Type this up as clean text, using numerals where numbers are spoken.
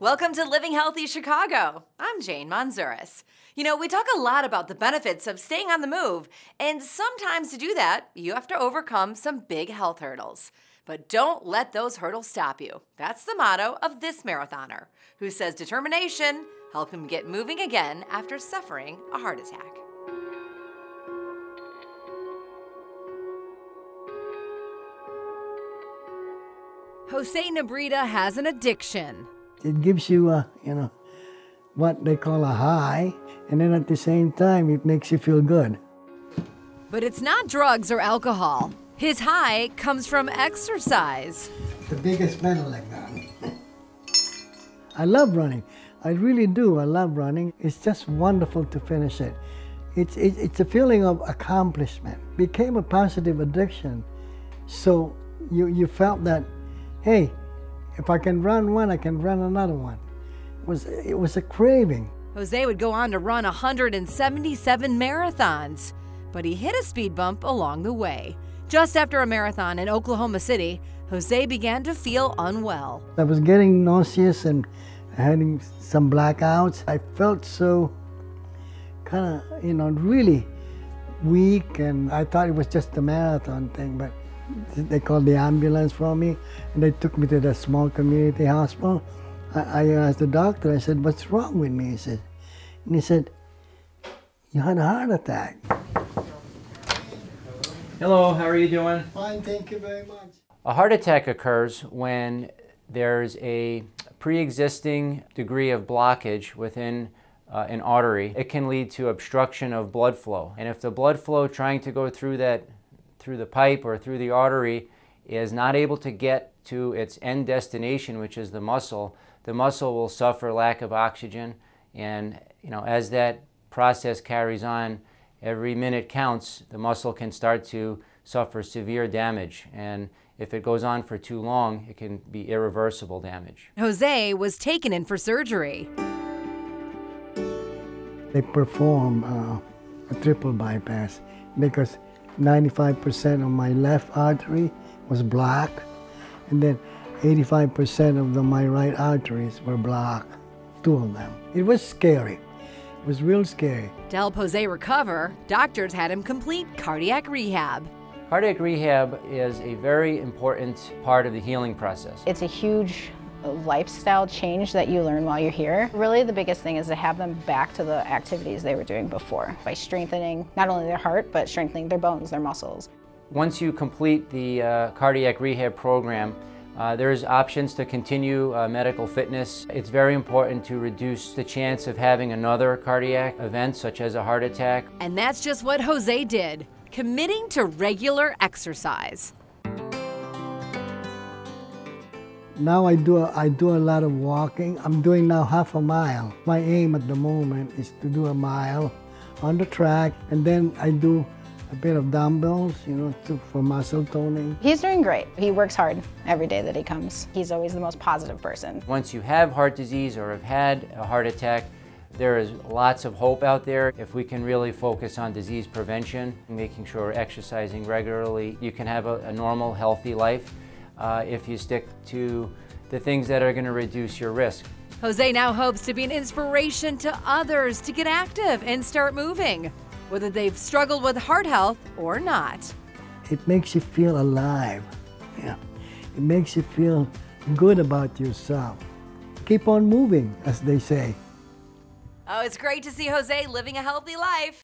Welcome to Living Healthy Chicago. I'm Jane Manzuris. We talk a lot about the benefits of staying on the move, and sometimes to do that, you have to overcome some big health hurdles. But don't let those hurdles stop you. That's the motto of this marathoner, who says determination helped him get moving again after suffering a heart attack. Jose Nebreda has an addiction. It gives you what they call a high, and then at the same time, it makes you feel good. But it's not drugs or alcohol. His high comes from exercise. The biggest medal like that. I love running. I really do. I love running. It's just wonderful to finish it. It's a feeling of accomplishment. Became a positive addiction. So you felt that, hey, if I can run one, I can run another one. It was a craving. Jose would go on to run 177 marathons, but he hit a speed bump along the way. Just after a marathon in Oklahoma City, Jose began to feel unwell. I was getting nauseous and having some blackouts. I felt so kind of, really weak, and I thought it was just a marathon thing, but they called the ambulance for me, and they took me to the small community hospital. I asked the doctor, I said, "What's wrong with me?" He said, "You had a heart attack." Hello, how are you doing? Fine, thank you very much. A heart attack occurs when there's a pre-existing degree of blockage within an artery. It can lead to obstruction of blood flow. And if the blood flow trying to go through the pipe or through the artery is not able to get to its end destination, which is the muscle will suffer lack of oxygen. And as that process carries on, every minute counts. The muscle can start to suffer severe damage, and if it goes on for too long, it can be irreversible damage. Jose was taken in for surgery. They performed a triple bypass because 95% of my left artery was blocked, and then 85% of my right arteries were blocked, two of them. It was scary. It was real scary. To help Jose recover, doctors had him complete cardiac rehab. Cardiac rehab is a very important part of the healing process. It's a huge lifestyle change that you learn while you're here. Really, the biggest thing is to have them back to the activities they were doing before by strengthening not only their heart, but strengthening their bones, their muscles. Once you complete the cardiac rehab program, there's options to continue medical fitness. It's very important to reduce the chance of having another cardiac event, such as a heart attack. And that's just what Jose did, committing to regular exercise. Now I do a lot of walking. I'm doing now half a mile. My aim at the moment is to do a mile on the track, and then I do a bit of dumbbells, for muscle toning. He's doing great. He works hard every day that he comes. He's always the most positive person. Once you have heart disease or have had a heart attack, there is lots of hope out there. If we can really focus on disease prevention, making sure we're exercising regularly, you can have a normal, healthy life if you stick to the things that are going to reduce your risk. Jose now hopes to be an inspiration to others to get active and start moving, whether they've struggled with heart health or not. It makes you feel alive. Yeah. It makes you feel good about yourself. Keep on moving, as they say. Oh, it's great to see Jose living a healthy life.